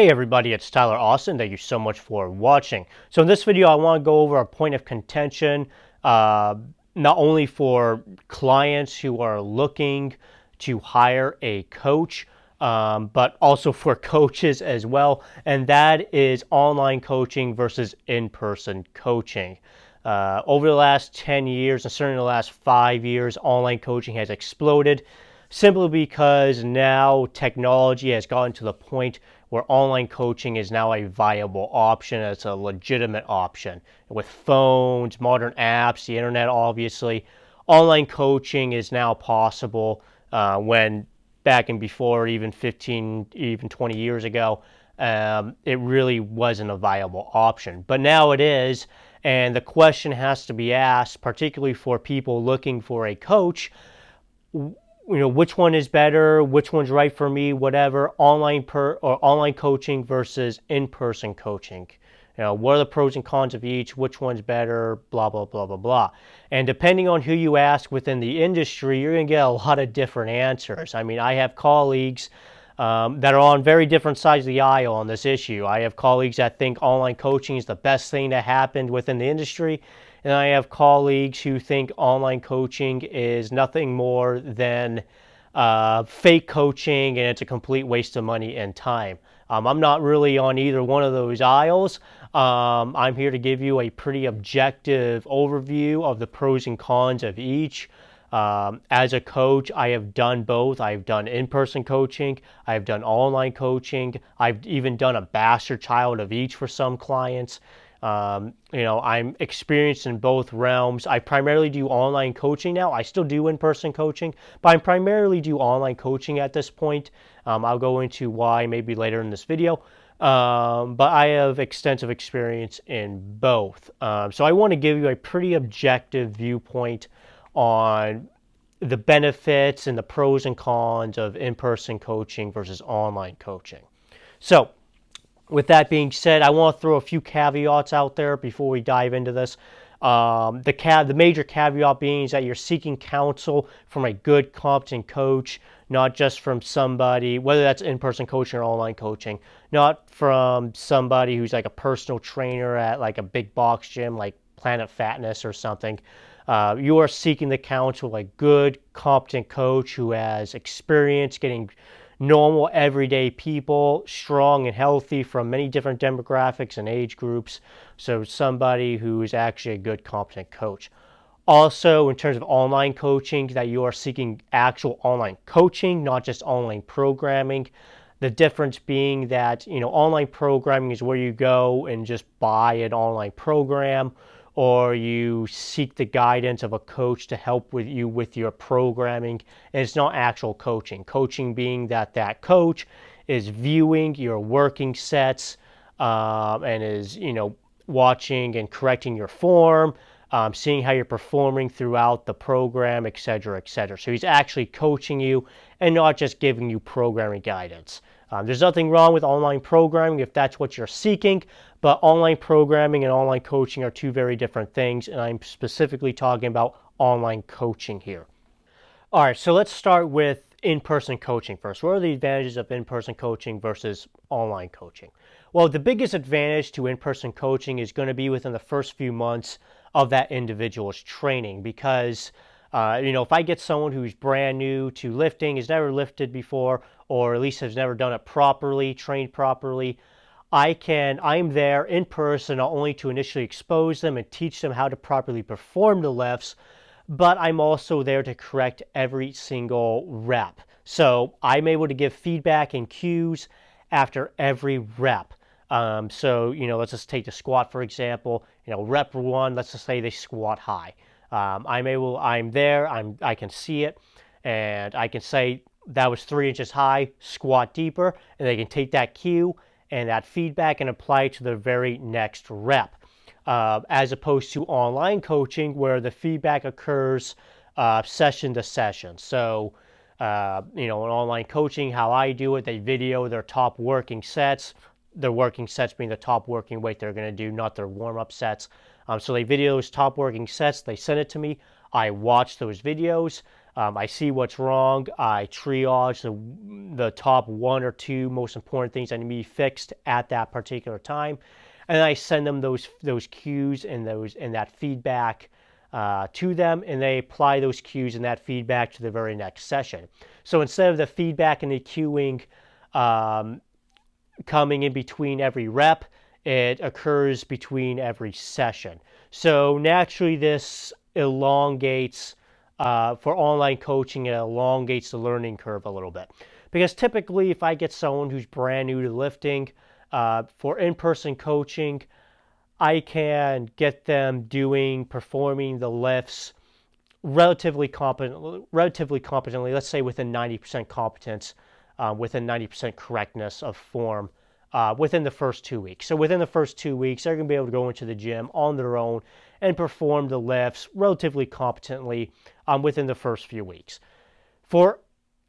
Hey everybody, it's Tyler Austin. Thank you so much for watching. So in this video, I want to go over a point of contention, not only for clients who are looking to hire a coach, but also for coaches as well, and that is online coaching versus in-person coaching. Over the last 10 years, and certainly the last 5 years, online coaching has exploded simply because now technology has gotten to the point where online coaching is now a viable option. It's a legitimate option. With phones, modern apps, the internet, obviously, online coaching is now possible when back and before, even 15, even 20 years ago, it really wasn't a viable option. But now it is, and the question has to be asked, particularly for people looking for a coach, which one is better, which one's right for me, whatever, online coaching versus in-person coaching. What are the pros and cons of each, which one's better, blah, blah, blah, blah, blah. And depending on who you ask within the industry, you're going to get a lot of different answers. I mean, I have colleagues that are on very different sides of the aisle on this issue. I have colleagues that think online coaching is the best thing that happened within the industry, and I have colleagues who think online coaching is nothing more than fake coaching, and it's a complete waste of money and time. I'm not really on either one of those aisles. I'm here to give you a pretty objective overview of the pros and cons of each. As a coach, I have done both. I've done in-person coaching. I've done online coaching. I've even done a bastard child of each for some clients. I'm experienced in both realms. I primarily do online coaching now. I still do in-person coaching, but I primarily do online coaching at this point. I'll go into why maybe later in this video. But I have extensive experience in both. So I want to give you a pretty objective viewpoint on the benefits and the pros and cons of in-person coaching versus online coaching. So with that being said, I want to throw a few caveats out there before we dive into this. The major caveat being is that you're seeking counsel from a good, competent coach, not just from somebody, whether that's in-person coaching or online coaching, not from somebody who's like a personal trainer at like a big box gym like Planet Fatness or something. You are seeking the counsel of a good, competent coach who has experience getting normal, everyday people, strong and healthy from many different demographics and age groups. So somebody who is actually a good, competent coach. Also, in terms of online coaching, that you are seeking actual online coaching, not just online programming. The difference being that, online programming is where you go and just buy an online program, or you seek the guidance of a coach to help with you with your programming. And it's not actual coaching. Coaching being that coach is viewing your working sets and is, watching and correcting your form, seeing how you're performing throughout the program, etc., etc. So he's actually coaching you and not just giving you programming guidance. There's nothing wrong with online programming if that's what you're seeking, but online programming and online coaching are two very different things, and I'm specifically talking about online coaching here. All right, so let's start with in-person coaching first. What are the advantages of in-person coaching versus online coaching? Well, the biggest advantage to in-person coaching is going to be within the first few months of that individual's training, because if I get someone who's brand new to lifting, has never lifted before, or at least has never done it properly, trained properly, I'm there in person not only to initially expose them and teach them how to properly perform the lifts, but I'm also there to correct every single rep. So I'm able to give feedback and cues after every rep. Let's just take the squat, for example. Rep 1, let's just say they squat high. I'm there, I can see it, and I can say that was 3 inches high, squat deeper, and they can take that cue and that feedback and apply it to the very next rep. As opposed to online coaching where the feedback occurs session to session. So, in online coaching, how I do it, they video their top working sets, their working sets being the top working weight they're going to do, not their warm-up sets. So they video those top working sets, they send it to me, I watch those videos, I see what's wrong. I triage the top one or two most important things that need to be fixed at that particular time, and I send them those cues and that feedback to them, and they apply those cues and that feedback to the very next session. So instead of the feedback and the cueing coming in between every rep, it occurs between every session. So naturally, this elongates for online coaching. It elongates the learning curve a little bit, because typically, if I get someone who's brand new to lifting for in-person coaching, I can get them performing the lifts relatively competently. Let's say within 90% competence, within 90% correctness of form, within the first 2 weeks. So within the first 2 weeks, they're going to be able to go into the gym on their own and perform the lifts relatively competently within the first few weeks. For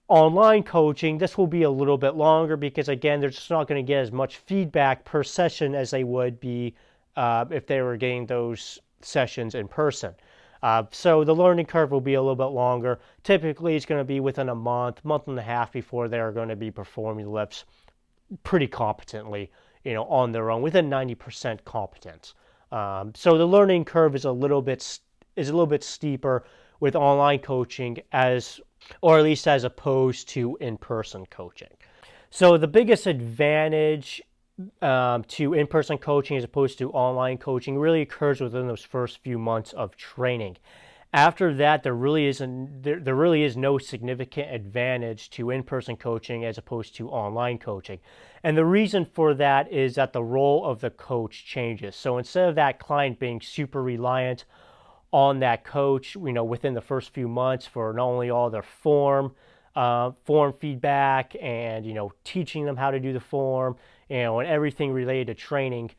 online coaching, this will be a little bit longer because, again, they're just not going to get as much feedback per session as they would be if they were getting those sessions in person. So the learning curve will be a little bit longer. Typically, it's going to be within a month and a half before they're going to be performing lifts pretty competently, on their own, within 90% competence. So the learning curve is a little bit steeper with online coaching, or at least as opposed to in-person coaching. So the biggest advantage to in-person coaching as opposed to online coaching really occurs within those first few months of training. After that, there really is no significant advantage to in-person coaching as opposed to online coaching. And the reason for that is that the role of the coach changes. So instead of that client being super reliant on that coach, within the first few months for not only all their form feedback and, teaching them how to do the form, and everything related to training,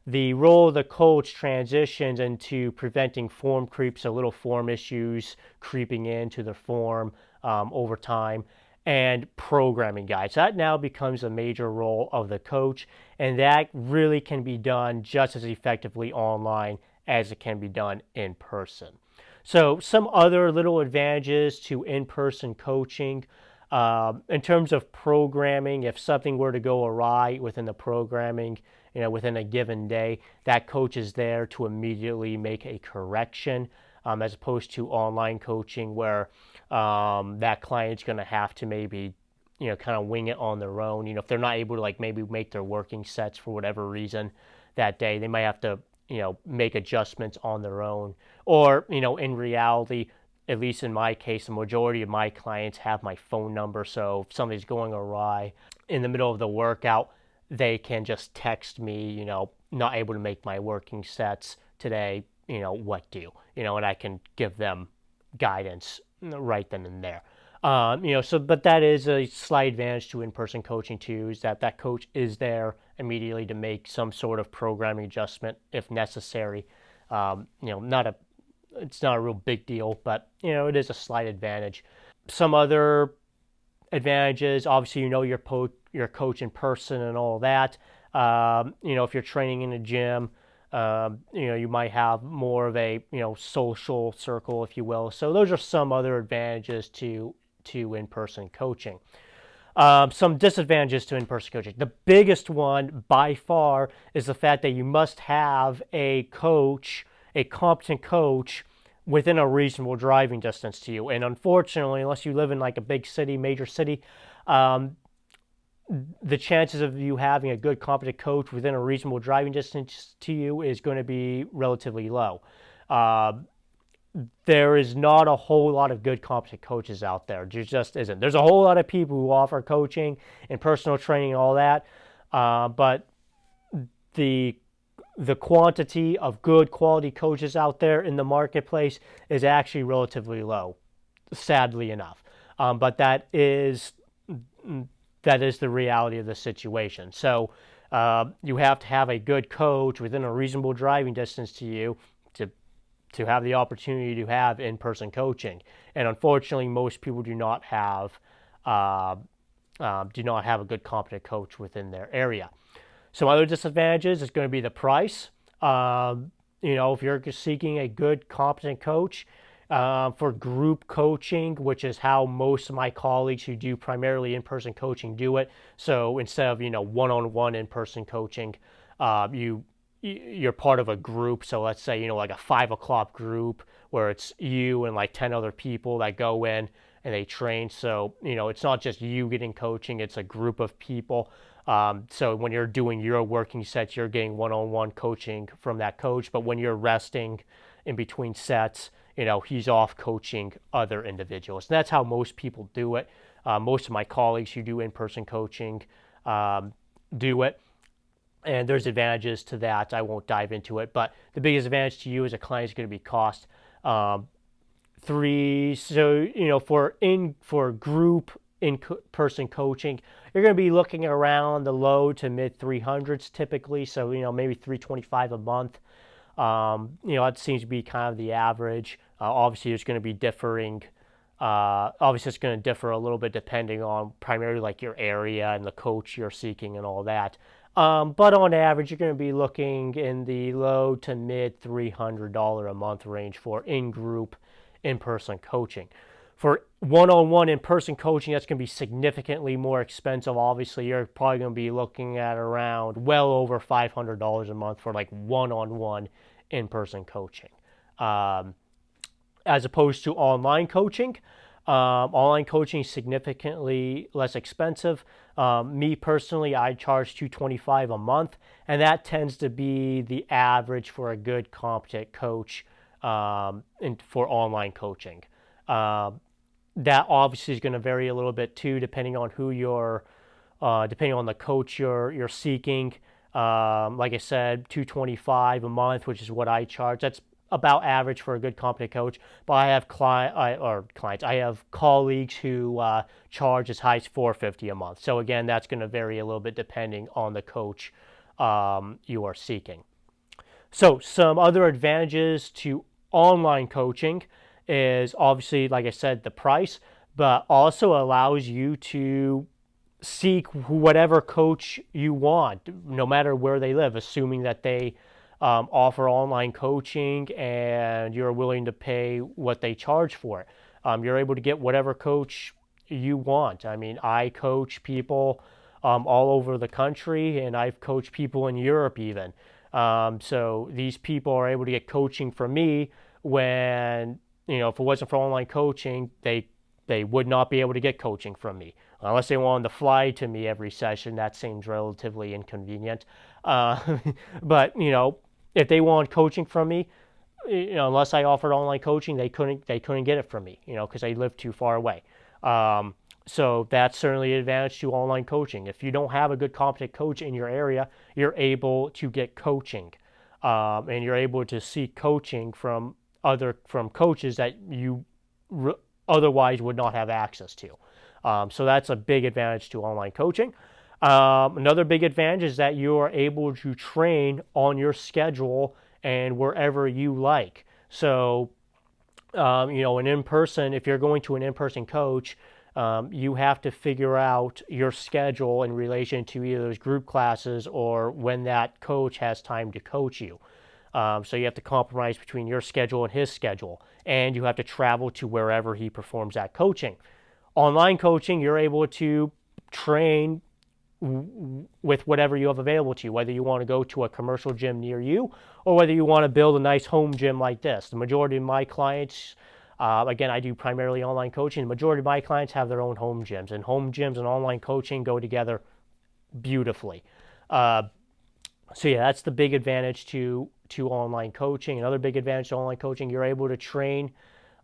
the role of the coach transitions into preventing form creep, so little form issues creeping into the form over time, and programming guides. That now becomes a major role of the coach, and that really can be done just as effectively online as it can be done in person. So some other little advantages to in-person coaching. In terms of programming, if something were to go awry within the programming, within a given day, that coach is there to immediately make a correction, as opposed to online coaching where that client's going to have to maybe, kind of wing it on their own. If they're not able to maybe make their working sets for whatever reason that day, they might have to, make adjustments on their own. Or, in reality, at least in my case, the majority of my clients have my phone number. So if something's going awry in the middle of the workout, they can just text me, not able to make my working sets today, what do, and I can give them guidance right then and there. But that is a slight advantage to in-person coaching too, is that coach is there immediately to make some sort of programming adjustment if necessary. It's not a real big deal, but it is a slight advantage. Some other advantages, obviously, your coach in person and all that. If you're training in a gym, you might have more of a social circle, if you will. So those are some other advantages to in-person coaching. Some disadvantages to in-person coaching. The biggest one by far is the fact that you must have a competent coach within a reasonable driving distance to you. And unfortunately, unless you live in a big city, major city, the chances of you having a good competent coach within a reasonable driving distance to you is going to be relatively low. There is not a whole lot of good competent coaches out there. There just isn't. There's a whole lot of people who offer coaching and personal training and all that, but the quantity of good quality coaches out there in the marketplace is actually relatively low, sadly enough. But that is the reality of the situation. So you have to have a good coach within a reasonable driving distance to you to have the opportunity to have in-person coaching. And unfortunately, most people do not have a good competent coach within their area. Some other disadvantages is going to be the price. If you're seeking a good competent coach, For group coaching, which is how most of my colleagues who do primarily in-person coaching do it. So instead of one-on-one in-person coaching, you're part of a group. So let's say like a 5 o'clock group where it's you and like 10 other people that go in and they train. So it's not just you getting coaching; it's a group of people. So when you're doing your working sets, you're getting one-on-one coaching from that coach. But when you're resting in between sets, he's off coaching other individuals. And that's how most people do it. Most of my colleagues who do in-person coaching do it. And there's advantages to that. I won't dive into it, but the biggest advantage to you as a client is going to be cost. So for group in-person coaching, you're going to be looking around the low to mid 300s typically. So maybe 325 a month. That seems to be kind of the average. Obviously, there's going to be differing. Obviously, it's going to differ a little bit depending on primarily like your area and the coach you're seeking and all that. But on average, you're going to be looking in the low to mid $300 a month range for in-group, in-person coaching. For one-on-one in-person coaching, that's going to be significantly more expensive. Obviously, you're probably going to be looking at around well over $500 a month for like one-on-one in-person coaching. As opposed to online coaching. Online coaching is significantly less expensive. Me personally, I charge $225 a month, and that tends to be the average for a good, competent coach for online coaching. That obviously is going to vary a little bit too, depending on depending on the coach you're seeking. Like I said, $225 a month, which is what I charge. That's about average for a good competent coach. But I have I have colleagues who charge as high as $450 a month. So again, that's going to vary a little bit depending on the coach you are seeking. So some other advantages to online coaching is obviously, like I said, the price, but also allows you to seek whatever coach you want, no matter where they live, assuming that they offer online coaching and you're willing to pay what they charge for it. You're able to get whatever coach you want. I mean, I coach people all over the country, and I've coached people in Europe even. So these people are able to get coaching from me when, if it wasn't for online coaching, they would not be able to get coaching from me unless they wanted to fly to me every session. That seems relatively inconvenient. But if they want coaching from me, unless I offered online coaching, they couldn't get it from me, because they live too far away. So that's certainly an advantage to online coaching. If you don't have a good competent coach in your area, you're able to get coaching, and you're able to seek coaching from coaches that you otherwise would not have access to. So that's a big advantage to online coaching. Another big advantage is that you are able to train on your schedule and wherever you like. So, an in-person, if you're going to an in-person coach, you have to figure out your schedule in relation to either those group classes or when that coach has time to coach you. So you have to compromise between your schedule and his schedule, and you have to travel to wherever he performs that coaching. Online coaching, you're able to train with whatever you have available to you, whether you want to go to a commercial gym near you or whether you want to build a nice home gym like this. The majority of my clients, again, I do primarily online coaching. The majority of my clients have their own home gyms, and home gyms and online coaching go together beautifully. So yeah, that's the big advantage to online coaching. Another big advantage to online coaching, you're able to train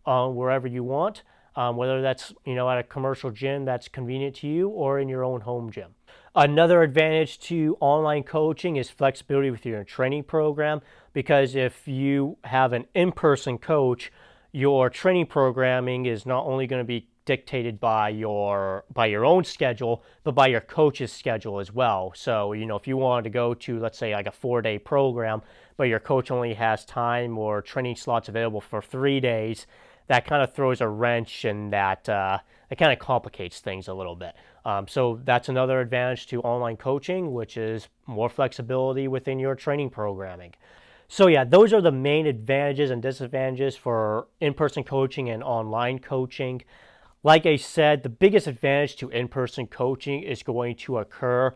wherever you want, whether that's at a commercial gym that's convenient to you or in your own home gym. Another advantage to online coaching is flexibility with your training program, because if you have an in-person coach, your training programming is not only going to be dictated by your own schedule, but by your coach's schedule as well. So, if you wanted to go to, let's say, like a 4-day program, but your coach only has time or training slots available for 3 days, that kind of throws a wrench in that. It kind of complicates things a little bit. So that's another advantage to online coaching, which is more flexibility within your training programming. So yeah, those are the main advantages and disadvantages for in-person coaching and online coaching. Like I said, the biggest advantage to in-person coaching is going to occur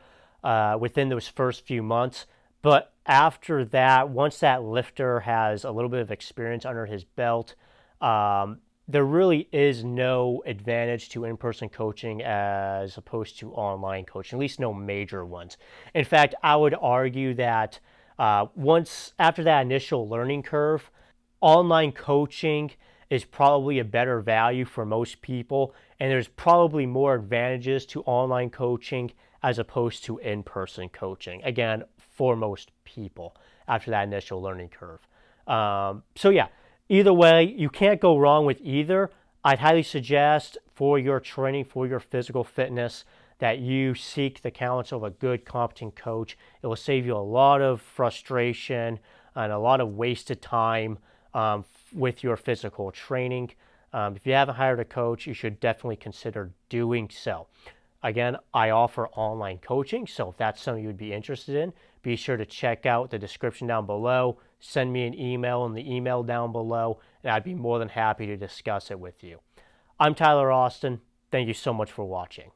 within those first few months. But after that, once that lifter has a little bit of experience under his belt, there really is no advantage to in-person coaching as opposed to online coaching, at least no major ones. In fact, I would argue that once after that initial learning curve, online coaching is probably a better value for most people, and there's probably more advantages to online coaching as opposed to in-person coaching. Again, for most people after that initial learning curve. So yeah, either way, you can't go wrong with either. I'd highly suggest for your training, for your physical fitness, that you seek the counsel of a good, competent coach. It will save you a lot of frustration and a lot of wasted time with your physical training. If you haven't hired a coach, you should definitely consider doing so. Again, I offer online coaching, so if that's something you would be interested in, be sure to check out the description down below. Send me an email in the email down below, and I'd be more than happy to discuss it with you. I'm Tyler Austin. Thank you so much for watching.